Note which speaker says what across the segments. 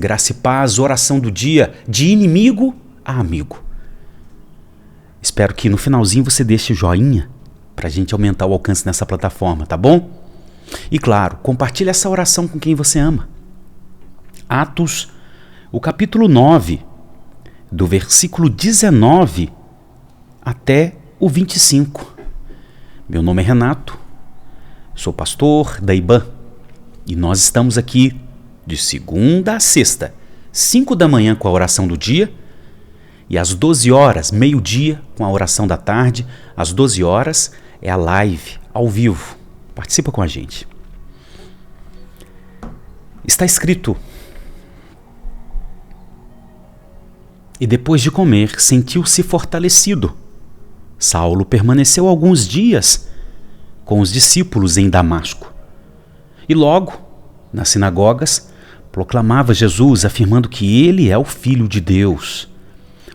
Speaker 1: graça e paz, oração do dia, de inimigo a amigo. Espero que no finalzinho você deixe o joinha para a gente aumentar o alcance nessa plataforma, tá bom? E claro, compartilhe essa oração com quem você ama. Atos, o capítulo 9, do versículo 19 até o 25. Meu nome é Renato, sou pastor da IBAN e nós estamos aqui de segunda a sexta, 5 da manhã com a oração do dia e às 12 horas, meio-dia, com a oração da tarde. Às 12 horas é a live ao vivo. Participa com a gente. Está escrito: e depois de comer, sentiu-se fortalecido. Saulo permaneceu alguns dias com os discípulos em Damasco. E logo, nas sinagogas, proclamava Jesus, afirmando que ele é o Filho de Deus.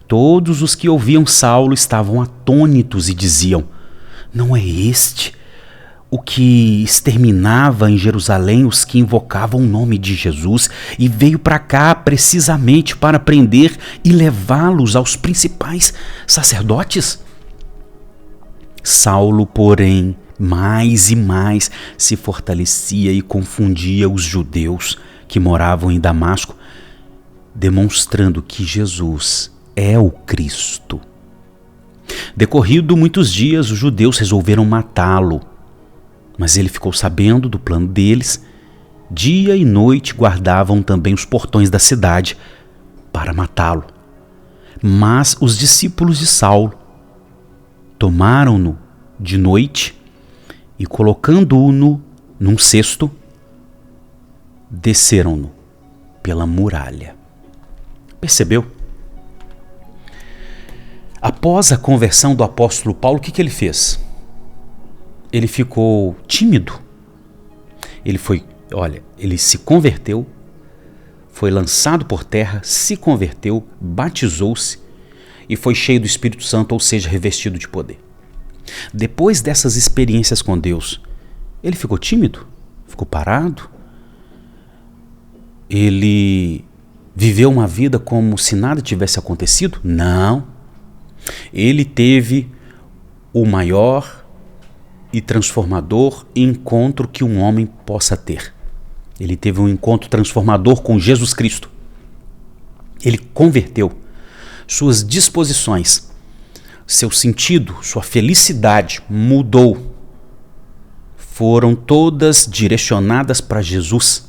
Speaker 1: Todos os que ouviam Saulo estavam atônitos e diziam: não é este o que exterminava em Jerusalém os que invocavam o nome de Jesus e veio para cá precisamente para prender e levá-los aos principais sacerdotes? Saulo, porém, mais e mais se fortalecia e confundia os judeus que moravam em Damasco, demonstrando que Jesus é o Cristo. Decorrido muitos dias, os judeus resolveram matá-lo, mas ele ficou sabendo do plano deles. Dia e noite guardavam também os portões da cidade para matá-lo. Mas os discípulos de Saulo tomaram-no de noite e, colocando-o num cesto, desceram-no pela muralha. Percebeu? Após a conversão do apóstolo Paulo, o que ele fez? Ele ficou tímido. Ele se converteu, foi lançado por terra, se converteu, batizou-se e foi cheio do Espírito Santo, ou seja, revestido de poder. Depois dessas experiências com Deus, ele ficou tímido? Ficou parado? Ele viveu uma vida como se nada tivesse acontecido? Não. Ele teve o maior e transformador encontro que um homem possa ter. Ele teve um encontro transformador com Jesus Cristo. Ele converteu. Suas disposições, seu sentido, sua felicidade mudou. Foram todas direcionadas para Jesus.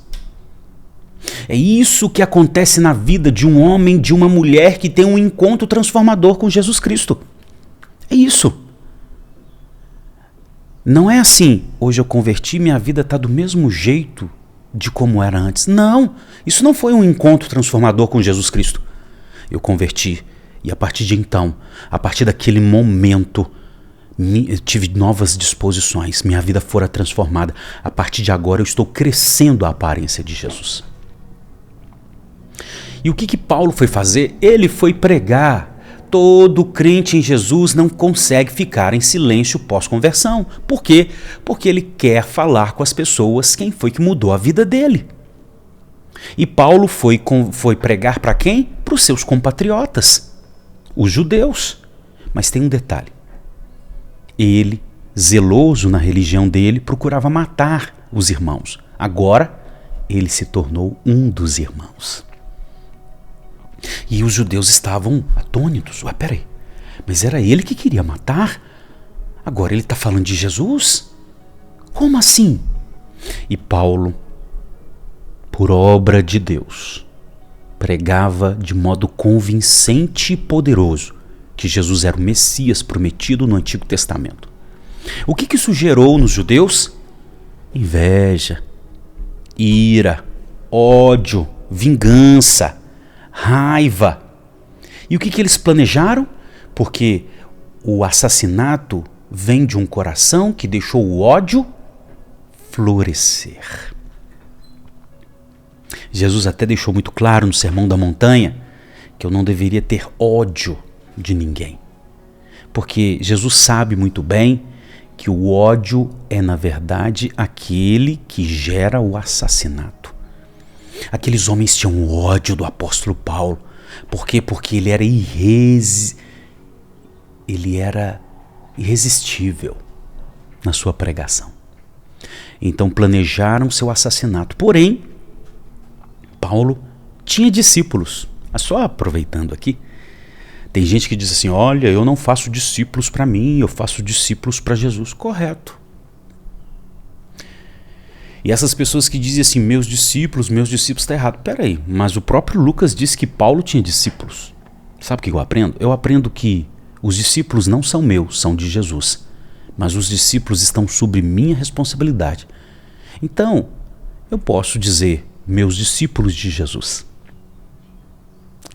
Speaker 1: É isso que acontece na vida de um homem, de uma mulher que tem um encontro transformador com Jesus Cristo. É isso. Não é assim: hoje eu converti, minha vida está do mesmo jeito de como era antes. Não, isso não foi um encontro transformador com Jesus Cristo. Eu converti e a partir de então, a partir daquele momento, eu tive novas disposições, minha vida fora transformada. A partir de agora eu estou crescendo a aparência de Jesus. E o que Paulo foi fazer? Ele foi pregar. Todo crente em Jesus não consegue ficar em silêncio pós-conversão. Por quê? Porque ele quer falar com as pessoas quem foi que mudou a vida dele. E Paulo foi pregar para quem? Para os seus compatriotas, os judeus. Mas tem um detalhe. Ele, zeloso na religião dele, procurava matar os irmãos. Agora, ele se tornou um dos irmãos. E os judeus estavam atônitos. Ué, peraí, mas era ele que queria matar? Agora ele está falando de Jesus? Como assim? E Paulo, por obra de Deus, pregava de modo convincente e poderoso que Jesus era o Messias prometido no Antigo Testamento. O que isso gerou nos judeus? Inveja, ira, ódio, vingança, raiva. E o que eles planejaram? Porque o assassinato vem de um coração que deixou o ódio florescer. Jesus até deixou muito claro no Sermão da Montanha que eu não deveria ter ódio de ninguém. Porque Jesus sabe muito bem que o ódio é, na verdade, aquele que gera o assassinato. Aqueles homens tinham ódio do apóstolo Paulo. Por quê? Porque ele era irresistível na sua pregação. Então planejaram seu assassinato. Porém, Paulo tinha discípulos. Só aproveitando aqui, tem gente que diz assim: olha, eu não faço discípulos para mim, eu faço discípulos para Jesus. Correto. E essas pessoas que dizem assim: meus discípulos, está errado. Peraí, mas o próprio Lucas disse que Paulo tinha discípulos. Sabe o que eu aprendo? Eu aprendo que os discípulos não são meus, são de Jesus. Mas os discípulos estão sob minha responsabilidade. Então, eu posso dizer meus discípulos de Jesus.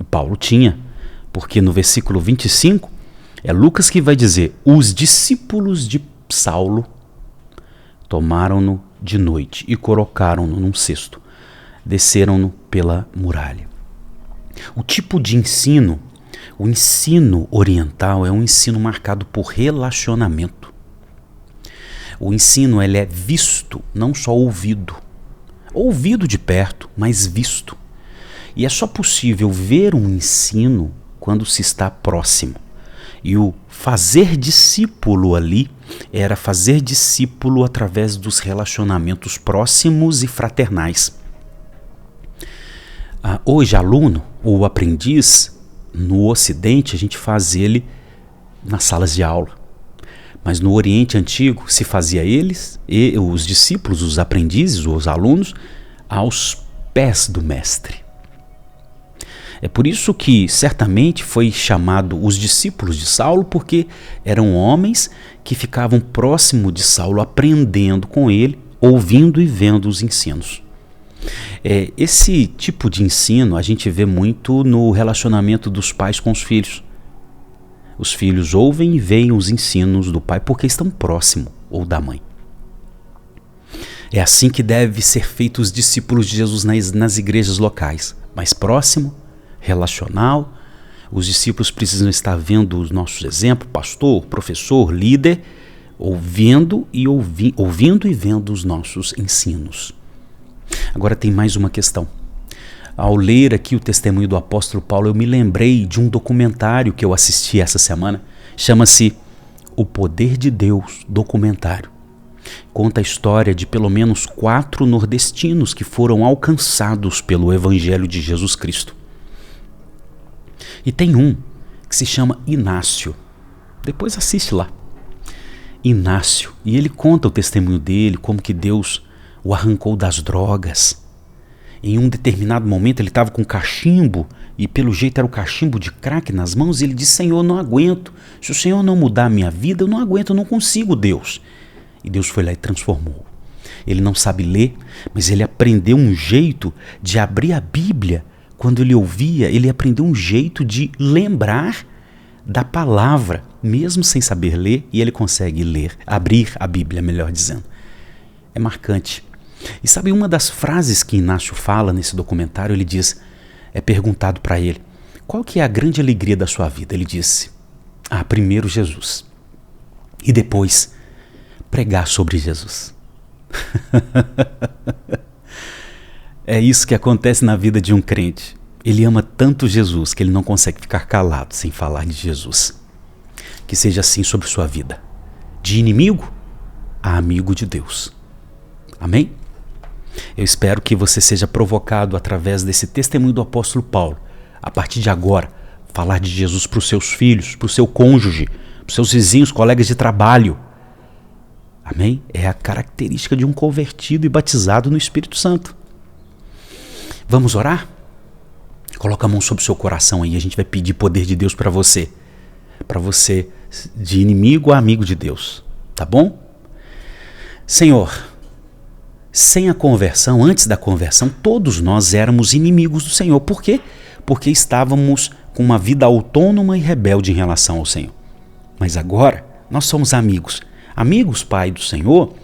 Speaker 1: Paulo tinha, porque no versículo 25, é Lucas que vai dizer: os discípulos de Saulo tomaram-no de noite e colocaram-no num cesto, desceram-no pela muralha. O tipo de ensino, o ensino oriental, é um ensino marcado por relacionamento. O ensino, ele é visto, não só ouvido. Ouvido de perto, mas visto. E é só possível ver um ensino quando se está próximo. E o fazer discípulo ali era fazer discípulo através dos relacionamentos próximos e fraternais. Hoje, aluno ou aprendiz, no Ocidente, a gente faz ele nas salas de aula. Mas no Oriente Antigo se fazia eles, e os discípulos, os aprendizes, os alunos, aos pés do mestre. É por isso que certamente foi chamado os discípulos de Saulo, porque eram homens que ficavam próximo de Saulo, aprendendo com ele, ouvindo e vendo os ensinos. Esse tipo de ensino a gente vê muito no relacionamento dos pais com os filhos. Os filhos ouvem e veem os ensinos do pai porque estão próximo, ou da mãe. É assim que deve ser feito os discípulos de Jesus nas igrejas locais. Mais próximo, relacional. Os discípulos precisam estar vendo os nossos exemplos, pastor, professor, líder, ouvindo e vendo os nossos ensinos. Agora tem mais uma questão. Ao ler aqui o testemunho do apóstolo Paulo, eu me lembrei de um documentário que eu assisti essa semana. Chama-se O Poder de Deus Documentário. Conta a história de pelo menos 4 nordestinos que foram alcançados pelo Evangelho de Jesus Cristo. E tem um que se chama Inácio. Depois assiste lá. Inácio. E ele conta o testemunho dele, como que Deus o arrancou das drogas. Em um determinado momento ele estava com um cachimbo, e pelo jeito era o cachimbo de crack nas mãos, e ele disse: Senhor, não aguento. Se o Senhor não mudar a minha vida, eu não aguento, eu não consigo, Deus. E Deus foi lá e transformou. Ele não sabe ler, mas ele aprendeu um jeito de abrir a Bíblia. Quando ele ouvia, ele aprendeu um jeito de lembrar da palavra, mesmo sem saber ler, e ele consegue ler, abrir a Bíblia, melhor dizendo. É marcante. E sabe uma das frases que Inácio fala nesse documentário? Ele diz, é perguntado para ele, qual que é a grande alegria da sua vida? Ele disse, primeiro Jesus. E depois, pregar sobre Jesus. É isso que acontece na vida de um crente. Ele ama tanto Jesus que ele não consegue ficar calado sem falar de Jesus. Que seja assim sobre sua vida. De inimigo a amigo de Deus. Amém? Eu espero que você seja provocado através desse testemunho do apóstolo Paulo. A partir de agora, falar de Jesus para os seus filhos, para o seu cônjuge, para os seus vizinhos, colegas de trabalho. Amém? É a característica de um convertido e batizado no Espírito Santo. Vamos orar? Coloca a mão sobre o seu coração aí, a gente vai pedir poder de Deus para você. Para você, de inimigo a amigo de Deus. Tá bom? Senhor, sem a conversão, antes da conversão, todos nós éramos inimigos do Senhor. Por quê? Porque estávamos com uma vida autônoma e rebelde em relação ao Senhor. Mas agora, nós somos amigos. Amigos, Pai, do Senhor,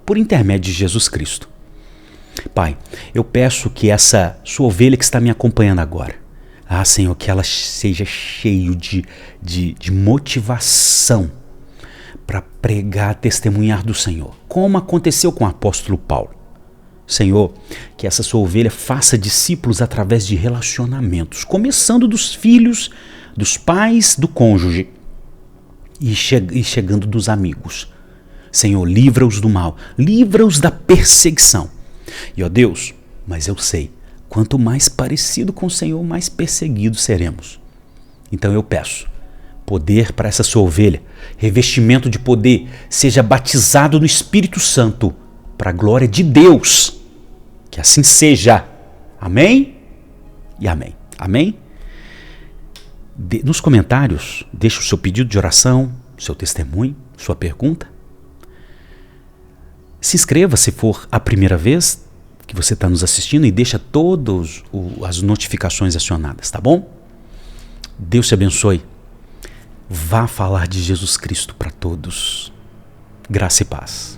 Speaker 1: por intermédio de Jesus Cristo. Pai, eu peço que essa sua ovelha que está me acompanhando agora, Senhor, que ela seja cheia de motivação para pregar, testemunhar do Senhor. Como aconteceu com o apóstolo Paulo. Senhor, que essa sua ovelha faça discípulos através de relacionamentos, começando dos filhos, dos pais, do cônjuge e chegando dos amigos. Senhor, livra-os do mal, livra-os da perseguição. E ó Deus, mas eu sei, quanto mais parecido com o Senhor, mais perseguidos seremos. Então eu peço poder para essa sua ovelha, revestimento de poder, seja batizado no Espírito Santo, para a glória de Deus. Que assim seja. Amém? E amém. Amém? Nos comentários, deixe o seu pedido de oração, seu testemunho, sua pergunta. Se inscreva se for a primeira vez que você está nos assistindo e deixa todas as notificações acionadas, tá bom? Deus te abençoe. Vá falar de Jesus Cristo para todos. Graça e paz.